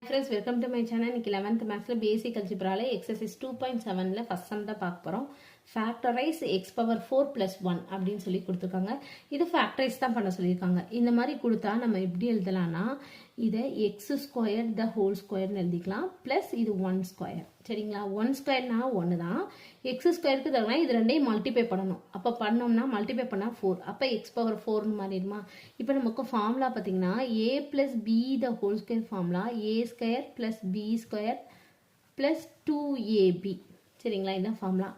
Friends, welcome to my channel. இன்னைக்கு 11th maths basic algebra exercise 2.7 first sum தான் பார்க்க போறோம். Factorize x power 4 plus 1 அப்படின்னு சொல்லி கொடுத்திருக்காங்க. இது factorize தான் பண்ண சொல்லிருக்காங்க. இந்த மாதிரி கொடுத்தா நம்ம எப்படி எழுதலாம்னா இத x squared the whole square னு எழுதிக்கலாம் plus இது 1 square. சரிங்களா? 1 square னா 1 தான். x square க்கு தரனா இது ரெண்டையும் மல்டிப்ளை பண்ணனும். அப்ப பண்ணோம்னா மல்டிப்ளை பண்ணா 4. அப்ப x power 4 னு மாறிடுமா? இப்போ நமக்கு ஃபார்முலா பாத்தீங்கன்னா a plus b the whole square formula a square plus b square plus 2ab. சரிங்களா? இதான் formula.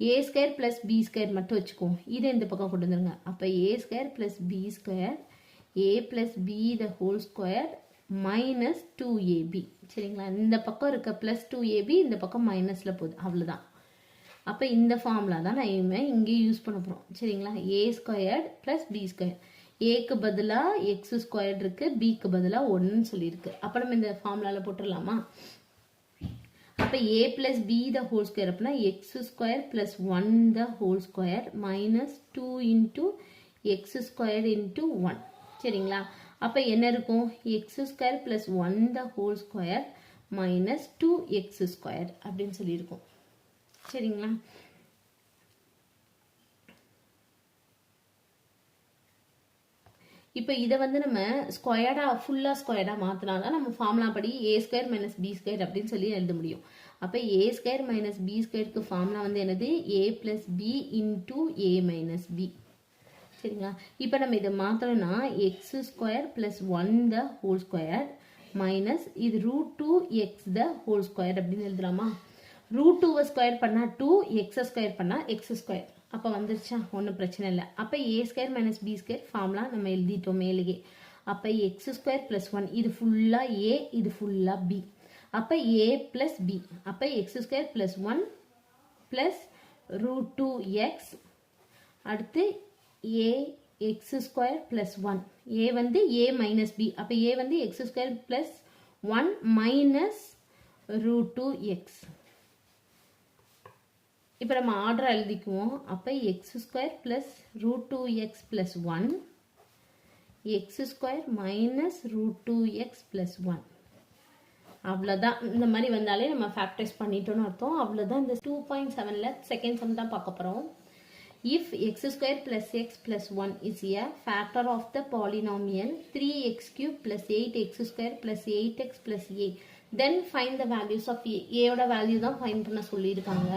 a square plus b square மட்டும் வெச்சுக்குவோம். இத இந்த பக்கம் கொண்டு வந்துருங்க. அப்ப a square plus b square a plus b the whole square minus 2ab. சரிங்களா? இந்த பக்கம் இருக்க plus 2ab இந்த பக்கம் மைனஸ்ல போகுது. அவ்வளவுதான். அப்ப இந்த ஃபார்முலா தான் நான் இங்கே யூஸ் பண்ண போறோம். சரிங்களா? a squared plus b square. a க்கு பதிலா x squared இருக்கு, b க்கு பதிலா 1 ன்னு சொல்லி இருக்கு. அப்ப நம்ம இந்த ஃபார்முலால போட்டுறலாமா? அப்ப a plus b the whole square அப்படினா x square plus 1 the whole square minus 2 into x square into 1. சரிங்களா? அப்ப என்ன இருக்கும்? x square plus 1 the whole square minus 2x square அப்படின்னு சொல்லி இருக்கும். சரிங்களா? இப்போ இத வந்து நம்ம ஸ்கொயர்டா ஃபுல்லா ஸ்கொயர்டா மாத்தினாதான் நம்ம ஃபார்முலா படி a square minus b square அப்படின்னு சொல்லி எழுத முடியும். அப்ப a ஸ்கொயர் மைனஸ் b ஸ்கொயருக்கு ஃபார்முலா வந்து என்னது? a plus b into a minus b. சரிங்களா? இப்போ நம்ம இத மாத்தறோம்னா x square plus 1 the whole square minus இது root 2x the whole square அப்படின்னு எழுதலாமா? root 2 ஸ்கொயர் பண்ணா 2, x ஸ்கொயர் பண்ணா x ஸ்கொயர். அப்ப வந்துருச்சா? ஒண்ணும் பிரச்சனை இல்ல. அப்ப a square minus b square formula நம்ம எழுதிட்டோம் மேலேயே. அப்ப x ஸ்கொயர் plus 1 இது ஃபுல்லா a, இது ஃபுல்லா b. அப்ப a plus b. அப்ப x square plus 1 plus root 2x அடுத்து a x square plus 1. a வந்து a minus b. அப்ப a வந்து x square plus 1 minus root 2x. இப்போ நம்ம ஆர்டர் எழுதிக்குவோம். அப்ப x square plus root 2x plus 1 x square minus root 2x plus 1. அவ்வளவுதான். இந்த மாதிரி வந்தாலே நம்ம ஃபேக்டரைஸ் பண்ணிட்டோம்னு அர்த்தம். அவ்வளவுதான். இந்த 2.7ல செகண்ட் சம் தான் பார்க்க போறோம். If x square plus x plus 1 is a factor of the polynomial 3x cube plus 8x square plus 8x plus a, then find the values of a. a ஓட value தான் find பண்ண சொல்லியிருக்காங்க.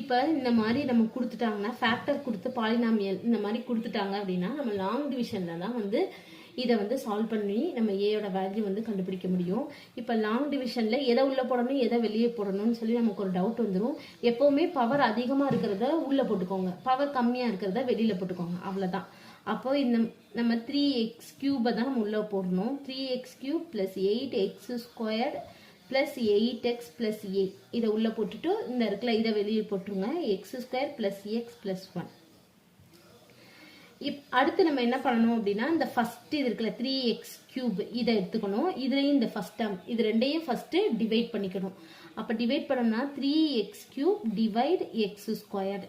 இப்போ இந்த மாதிரி நம்ம கொடுத்துட்டாங்கன்னா ஃபேக்டர் கொடுத்து polynomial இந்த மாதிரி கொடுத்துட்டாங்க அப்படின்னா நம்ம லாங் டிவிஷன்ல தான் வந்து இதை வந்து சால்வ் பண்ணி நம்ம ஏயோட வேல்யூ வந்து கண்டுபிடிக்க முடியும். இப்போ லாங் டிவிஷன்ல எதை உள்ள போடணும் எதை வெளியே போடணும்னு சொல்லி நமக்கு ஒரு டவுட் வந்துடும். எப்பவுமே பவர் அதிகமா இருக்கிறத உள்ள போட்டுக்கோங்க, பவர் கம்மியா இருக்கிறத வெளியில போட்டுக்கோங்க. அவ்வளவுதான். அப்போ இந்த நம்ம 3x கியூபை தான் நம்ம உள்ள போடணும். 3x cube plus 8x square plus 8x plus a இதை உள்ள போட்டுட்டு இந்த இருக்குல்ல இதை வெளியே போட்டுருங்க. x square plus X plus 1. அடுத்து நம்ம என்ன பண்ணணும் அப்படின்னா இந்த ஃபர்ஸ்ட் இது இருக்குல்ல 3x கியூப் இதை எடுத்துக்கணும். இதுலயும் இந்த ஃபர்ஸ்ட் டேர்ம் இது ரெண்டையும் ஃபர்ஸ்ட் டிவைட் பண்ணிக்கணும். அப்ப டிவைட் பண்ணோம்னா 3x cube divide X squared.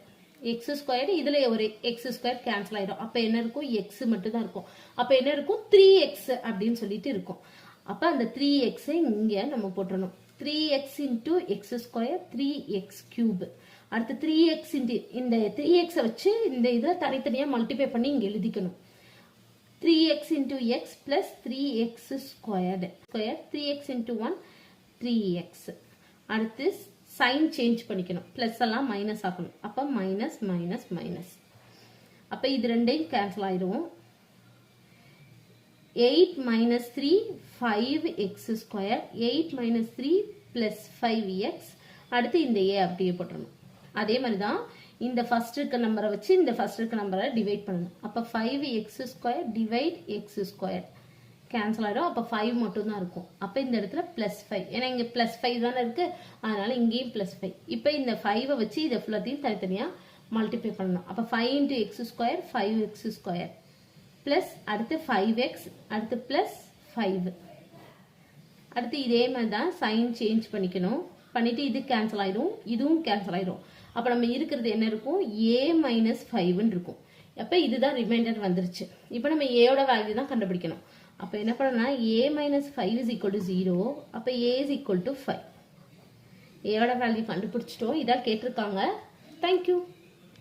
X squared இதுல ஒரு எக்ஸ் ஸ்கொயர் கேன்சல் ஆயிடும். அப்ப என்ன இருக்கும்? எக்ஸ் மட்டும் தான் இருக்கும். அப்ப என்ன இருக்கும்? 3x அப்படின்னு சொல்லிட்டு இருக்கும். அப்ப அந்த 3x இங்க நம்ம போட்டுறணும். 3x into x square 3x cube. அடுத்து 3x இந்த 3x வச்சு இந்த இதை தனித்தனியா மல்டிப்ளை பண்ணி இங்க எழுதிக்கணும். 3x into x plus 3x squared square 3x into 1 3x. அடுத்து சைன் சேஞ்ச் பண்ணிக்கணும். பிளஸ் எல்லாம் மைனஸ் ஆக்கணும். அப்ப மைனஸ் மைனஸ் மைனஸ். அப்ப இது ரெண்டையும் கேன்சல் ஆயிடும். 8 minus 3 5x square 8 minus 3 plus 5x. அடுத்து இந்த a அப்படியே போட்டுறணும். அதே மாதிரி தான் இந்த ஃபர்ஸ்ட் இருக்க நம்பரை வச்சு இந்த ஃபர்ஸ்ட் இருக்க நம்பரை டிவைட் பண்ணணும். அப்ப 5x square divide x square cancel ஆயிடும். அப்ப 5 மட்டும் தான் இருக்கும். அப்ப இந்த இடத்துல பிளஸ் 5 ஏன்னா இங்க பிளஸ் 5 தானே இருக்கு, அதனால இங்கேயும் பிளஸ் 5. இப்ப இந்த 5 வச்சு இதை ஃபுல்லாத்தையும் தனித்தனியா மல்டிப்ளை பண்ணணும். அப்ப 5 into x square 5x square plus அடுத்து 5x அடுத்து பிளஸ் 5. அடுத்து இதே மாதிரி தான் சைன் சேஞ்ச் பண்ணிக்கணும். பண்ணிட்டு இது கேன்சல் ஆயிடும், இதுவும் கேன்சல் ஆயிடும். அப்ப நம்ம இருக்கிறது என்ன இருக்கும்? a minus 5 இருக்கும். அப்ப இதுதான் ரிமைண்டர் வந்துருச்சு. இப்போ நம்ம a ஓட வேல்யூ தான் கண்டுபிடிக்கணும். அப்போ என்ன பண்ணனா a minus 5 is equal to 0. அப்போ a is equal to 5. ஏயோட value கண்டுபிடிச்சிட்டோம். இதான் கேட்டிருக்காங்க. தேங்க்யூ.